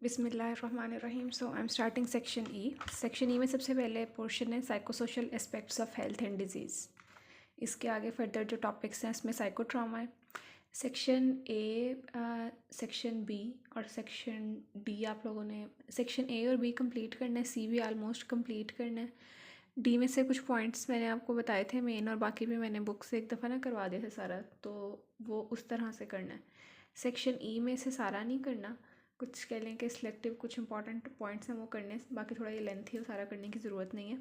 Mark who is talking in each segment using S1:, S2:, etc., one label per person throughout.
S1: बिस्मिल्लाहिर्रहमानिर्रहीम। So I am starting section E. Section E में सबसे पहले पोर्शन है psychosocial aspects of health and disease. इसके आगे फर्दर जो टॉपिक्स हैं इसमें साइकोट्रामा है। सेक्शन ए, सेक्शन बी और सेक्शन डी आप लोगों ने सेक्शन ए और बी कंप्लीट करना है। सी भी आलमोस्ट कंप्लीट करना है। डी में से कुछ पॉइंट्स मैंने आपको बताए थे मेन, और बाकी भी मैंने बुक से एक दफ़ा ना करवा दिया था सारा, तो वो उस तरह से करना है। सेक्शन ई में से सारा नहीं करना, कुछ कह लें कि सिलेक्टिव कुछ इंपॉर्टेंट पॉइंट्स हैं वो करने, बाकी थोड़ा ये लेंथी है, सारा करने की ज़रूरत नहीं है।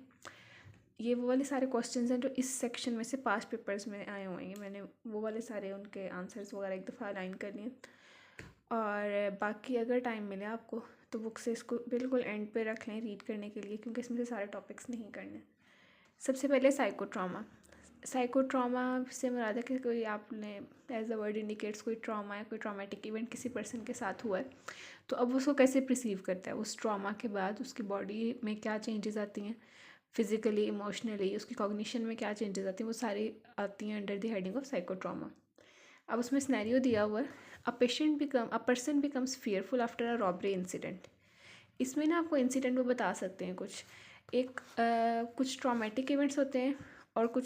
S1: ये वो वाले सारे क्वेश्चंस हैं जो इस सेक्शन में से पास्ट पेपर्स में आए हुए हैं। मैंने वो वाले सारे उनके आंसर्स वगैरह एक दफ़ा अलाइन करनी है। और बाकी अगर टाइम मिले आपको तो बुक से इसको बिल्कुल एंड पे रख लें रीड करने के लिए, क्योंकि इसमें से सारे टॉपिक्स नहीं करने। सबसे पहले साइकोट्रामा। साइकोट्रामा से मुराद है कि कोई आपने एज द वर्ड इंडिकेट्स कोई ट्रॉमा है, कोई ट्रॉमेटिक इवेंट किसी पर्सन के साथ हुआ है, तो अब उसको कैसे परसीव करता है। उस ट्रॉमा के बाद उसकी बॉडी में क्या चेंजेस आती हैं, फिज़िकली, इमोशनली, उसकी कॉग्निशन में क्या चेंजेस आती हैं, वो सारी आती हैं अंडर द हेडिंग ऑफ साइकोट्रामा। अब उसमें सिनेरियो दिया हुआ है, a person becomes fearful after a robbery incident. इसमें ना आपको इंसिडेंट वो बता सकते हैं कुछ, कुछ ट्रॉमेटिक इवेंट्स होते हैं और कुछ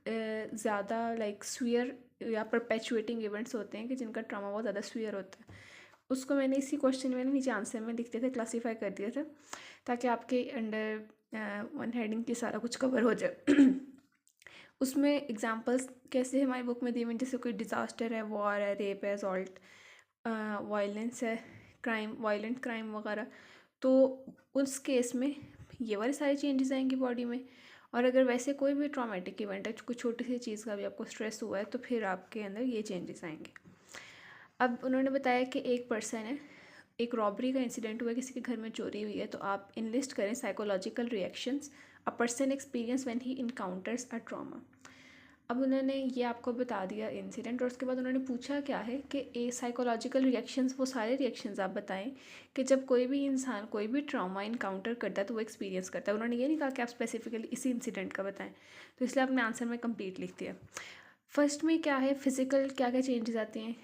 S1: ज़्यादा लाइक स्वीयर या परपेचुएटिंग इवेंट्स होते हैं कि जिनका ट्रॉमा बहुत ज़्यादा स्वीयर होता है। उसको मैंने इसी क्वेश्चन में नीचे आंसर में लिखते थे, क्लासीफाई कर दिया था, ताकि आपके अंडर वन हेडिंग की सारा कुछ कवर हो जाए। उसमें एग्जांपल्स कैसे हमारी बुक में दिए हुए, जैसे कोई डिज़ास्टर है, वॉर है, रेप है, असॉल्ट, वायलेंस है, वायलेंट क्राइम वगैरह, तो उस केस में ये वाले सारे चेंजेस आएंगे बॉडी में। और अगर वैसे कोई भी ट्रॉमेटिक इवेंट है, कोई छोटी सी चीज़ का भी आपको स्ट्रेस हुआ है, तो फिर आपके अंदर ये चेंजेस आएंगे। अब उन्होंने बताया कि एक पर्सन है, एक रॉबरी का इंसिडेंट हुआ है, किसी के घर में चोरी हुई है, तो आप इनलिस्ट करें psychological reactions a person experience when he encounters a trauma. अब उन्होंने ये आपको बता दिया इंसिडेंट, और उसके बाद उन्होंने पूछा क्या है कि ए साइकोलॉजिकल रिएक्शंस, वो सारे रिएक्शंस आप बताएं कि जब कोई भी इंसान कोई भी ट्रॉमा इनकाउंटर करता है तो वो एक्सपीरियंस करता है। उन्होंने ये नहीं कहा कि आप स्पेसिफिकली इसी इंसिडेंट का बताएं, तो इसलिए आपने आंसर में कंप्लीट लिख दिया। फर्स्ट में क्या है, फिज़िकल क्या क्या चेंजेस आते हैं,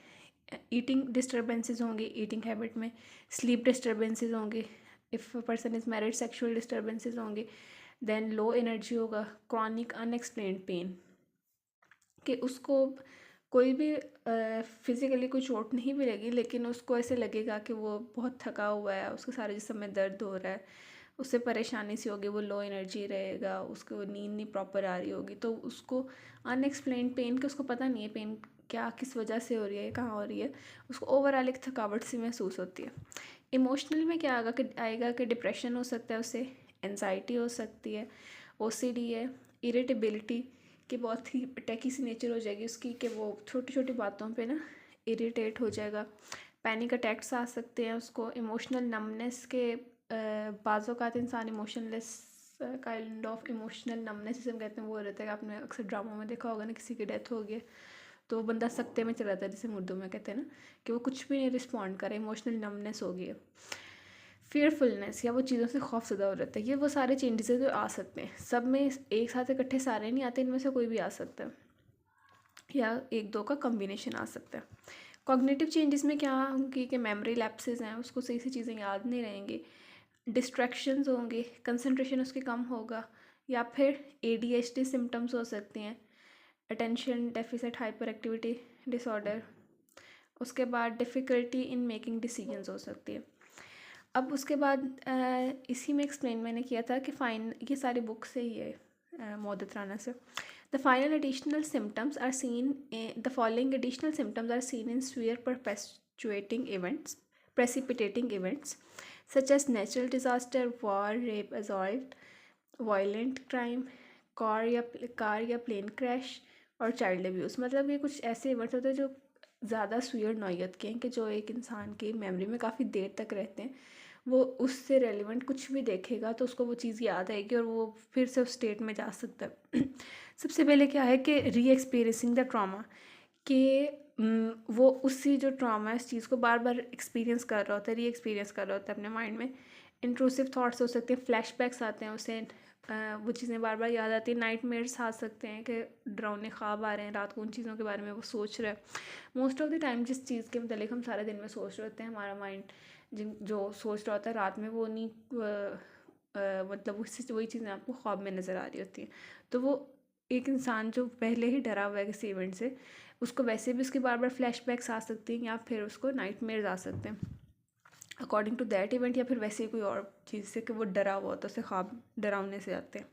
S1: ईटिंग डिस्टर्बेंसेस होंगे, ईटिंग हैबिट में, स्लीप डिस्टर्बेंसेस होंगे, if person is married sexual disturbances होंगे, देन लो एनर्जी होगा, क्रॉनिक अनएक्सप्लेन्ड पेन, कि उसको कोई भी फिज़िकली कोई चोट नहीं भी लगी, लेकिन उसको ऐसे लगेगा कि वो बहुत थका हुआ है, उसके सारे जिस्म में दर्द हो रहा है, उससे परेशानी सी होगी, वो लो एनर्जी रहेगा, उसको नींद नहीं प्रॉपर आ रही होगी, तो उसको अनएक्सप्लेन्ड पेन, कि उसको पता नहीं है पेन क्या किस वजह से हो रही है, कहाँ हो रही है, उसको ओवरऑल एक थकावट सी महसूस होती है। इमोशनल में क्या आएगा कि डिप्रेशन हो सकता है, उससे एनजाइटी हो सकती है, ओसीडी है, इरिटेबिलिटी, कि बहुत ही अटैकी सी नेचर हो जाएगी उसकी, कि वो छोटी छोटी बातों पे ना इरिटेट हो जाएगा, पैनिक अटैक्स आ सकते हैं उसको, इमोशनल नमनेस के बाज़ औक़ात इंसान emotionless, kind of emotional numbness जिसे हम कहते हैं वो रहता है। आपने अक्सर ड्रामा में देखा होगा ना, किसी की डेथ हो गई तो वो बंदा सकते में चला जाता है, जिसे उर्दू में कहते हैं ना, कि वो कुछ भी नहीं रिस्पॉन्ड करे, इमोशनल नमनेस हो गई है, फियरफुलनेस, या वो चीज़ों से खौफजदा हो रहता है। ये वो सारे चेंजेस जो आ सकते हैं, सब में एक साथ इकट्ठे सारे नहीं आते, इनमें से कोई भी आ सकता है, या एक दो का कम्बिनेशन आ सकता है। कॉग्निटिव चेंजेस में क्या होंगी कि मेमोरी लैप्सेस हैं, उसको सही से चीज़ें याद नहीं रहेंगी, डिस्ट्रैक्शंस होंगे, कंसंट्रेशन उसके कम होगा, या फिर ADHD सिम्टम्स हो सकते हैं, attention deficit hyper activity disorder. उसके बाद डिफ़िकल्टी इन मेकिंग डिसीजंस हो सकती है। अब उसके बाद इसी में एक्सप्लेन मैंने किया था कि ये सारी बुक से ही है, मोहद्दत राना से। The final additional symptoms are seen, the following additional symptoms are seen in severe perpetuating events, precipitating events such as natural disaster, war, rape, assault, violent crime, car या प्लेन क्रैश और child abuse. मतलब ये कुछ ऐसे events होते हैं जो ज़्यादा स्वीयर नौयत के हैं, कि जो एक इंसान की मेमोरी में काफ़ी देर तक रहते हैं। वो उससे रेलिवेंट कुछ भी देखेगा तो उसको वो चीज़ याद आएगी और वो फिर से उस स्टेट में जा सकता है। सबसे पहले क्या है कि री एक्सपीरियंसिंग द ट्रॉमा, कि वो उसी जो ट्रॉमा है इस चीज़ को बार बार एक्सपीरियंस कर रहा होता है, री एक्सपीरियंस कर रहा होता है अपने माइंड में। इंट्रूसिव थाट्स हो सकते हैं, फ्लैशबैक्स आते हैं उसे, वो चीज़ें बार बार याद आती हैं। नाइटमेयर्स आ सकते हैं कि डरावने ख्वाब आ रहे हैं, रात को उन चीज़ों के बारे में वो सोच रहा है। मोस्ट ऑफ द टाइम जिस चीज़ के मतलब हम सारे दिन में सोच रहे होते हैं, हमारा माइंड जिन जो सोच रहा होता है रात में वो नहीं मतलब उससे वही चीज़ें आपको ख्वाब में नज़र आ रही होती हैं। तो वो एक इंसान जो पहले ही डरा हुआ है किसी इवेंट से, उसको वैसे भी उसके बार बार फ्लैशबैक्स आ सकती हैं या फिर उसको नाइटमेयर्स आ सकते हैं अकॉर्डिंग टू दैट इवेंट, या फिर वैसे ही कोई और चीज़ से कि वो डरा हुआ होता है, उससे ख्वाब डरावने से आते हैं।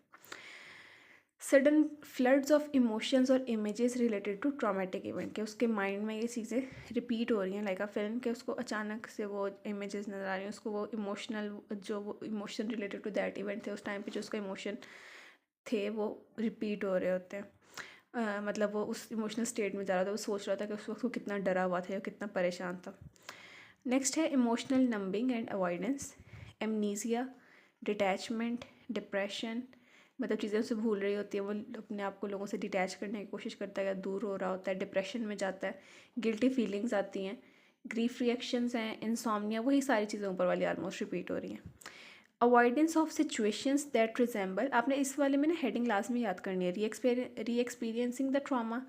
S1: सडन फ्लड्स ऑफ इमोशंस और images related to traumatic event, के उसके माइंड में ये चीज़ें रिपीट हो रही हैं लाइक अ फिल्म, के उसको अचानक से वो इमेजेस नज़र आ रही हैं, उसको वो इमोशनल जो वो emotion related to that event थे उस टाइम पे जो उसका इमोशन थे वो रिपीट हो रहे होते हैं। मतलब वो उस इमोशनल स्टेट में जा रहा था, वो सोच रहा था कि उस वक्त वो कितना डरा हुआ था या कितना परेशान था। नेक्स्ट है emotional numbing and avoidance, amnesia, detachment, depression, मतलब चीज़ें उसे भूल रही होती है, वो अपने आप को लोगों से डिटैच करने की कोशिश करता है या दूर हो रहा होता है, डिप्रेशन में जाता है, गिल्टी फीलिंग्स आती हैं, ग्रीफ रिएक्शंस हैं, इंसोम्निया, वही सारी चीज़ें ऊपर वाली ऑलमोस्ट रिपीट हो रही हैं। Avoidance of situations that resemble, आपने इस वाले में ना हेडिंग लाजमी याद करनी है, री एक्सपीरियंसिंग द ट्रॉमा,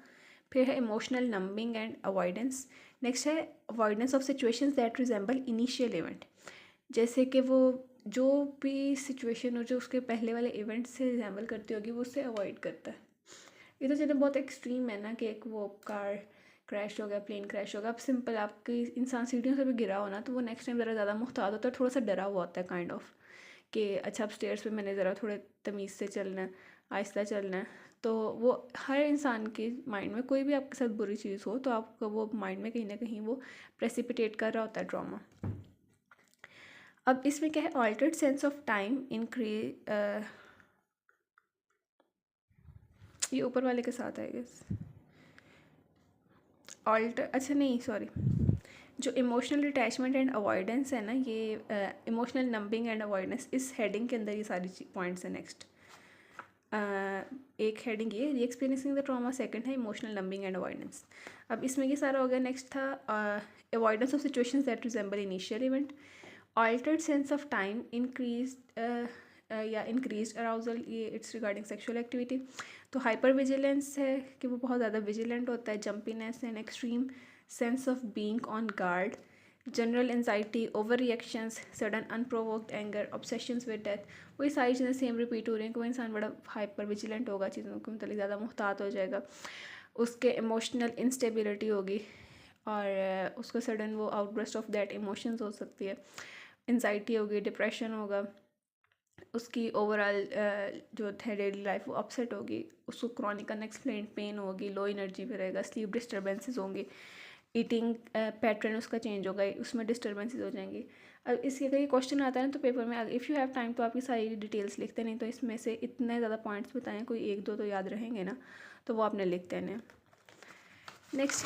S1: फिर है emotional numbing and avoidance. Next है avoidance of situations that resemble initial event, जैसे कि वो जो भी सिचुएशन हो जो उसके पहले वाले इवेंट से रिजेंबल करती होगी वो उससे अवॉइड करता है। ये तो चलो बहुत एक्सट्रीम है ना कि एक वो कार क्रैश हो गया, प्लेन क्रैश हो गया, अब सिंपल आपकी इंसान सीढ़ियों से भी गिरा हो ना तो वो नेक्स्ट टाइम ज़रा ज़्यादा मुहतात होता है, थोड़ा सा डरा हुआ होता है काइंड ऑफ कि अच्छा अब स्टेयर्स पे मैंने ज़रा थोड़े तमीज़ से चलना है, आहिस्ता चलना है। तो वो हर इंसान के माइंड में कोई भी आपके साथ बुरी चीज़ हो तो आपका वो माइंड में कहीं ना कहीं वो प्रेसिपिटेट कर रहा होता है ट्रॉमा। अब इसमें क्या है, altered sense of time increase, ये ऊपर वाले के साथ है गेस, ऑल्टर, अच्छा नहीं सॉरी, जो इमोशनल अटैचमेंट एंड अवॉइडेंस है ना, ये इमोशनल नंबिंग एंड अवॉइडेंस, इस हेडिंग के अंदर ये सारी पॉइंट्स हैं। नेक्स्ट एक हेडिंग ये re experiencing the trauma, second है इमोशनल नंबिंग एंड अवॉइडेंस। अब इसमें ये सारा हो गया। नेक्स्ट था avoidance of situations that resemble initial event, altered sense of time, increase या इंक्रीज अराउजल, ये इट्स रिगार्डिंग सेक्शुअल एक्टिविटी। तो हाइपर विजिलेंस है कि वो बहुत ज़्यादा विजिलेंट होता है, jumpiness and extreme sense of being on guard, general anxiety, overreactions, sudden unprovoked anger, obsessions with death, वही सारी चीज़ें सेम रिपीट हो रही हैं कि वो इंसान बड़ा हाइपर विजिलेंट होगा, चीज़ों के मतलब ज़्यादा मुहतात हो जाएगा, उसके इमोशनल इंस्टेबिलिटी होगी और उसको सडन वो आउटब्रस्ट ऑफ दैट इमोशंस हो सकती है, एनजाइटी होगी, डिप्रेशन होगा, उसकी ओवरऑल जो है डेली लाइफ वो अपसेट होगी, उसको क्रॉनिक अनएक्सप्लेन्ड पेन होगी, लो एनर्जी पे रहेगा, स्लीप डिस्टर्बेंसेस होंगी, ईटिंग पैटर्न उसका चेंज होगा, उसमें डिस्टर्बेंसेस हो जाएंगी। अब इसके अगर ये क्वेश्चन आता है ना तो पेपर में इफ़ यू हैव टाइम तो आपकी सारी डिटेल्स लिखते, नहीं तो इसमें से इतने ज़्यादा पॉइंट्स बताएं, कोई एक दो तो याद रहेंगे ना, तो वो आपने लिख देने। नेक्स्ट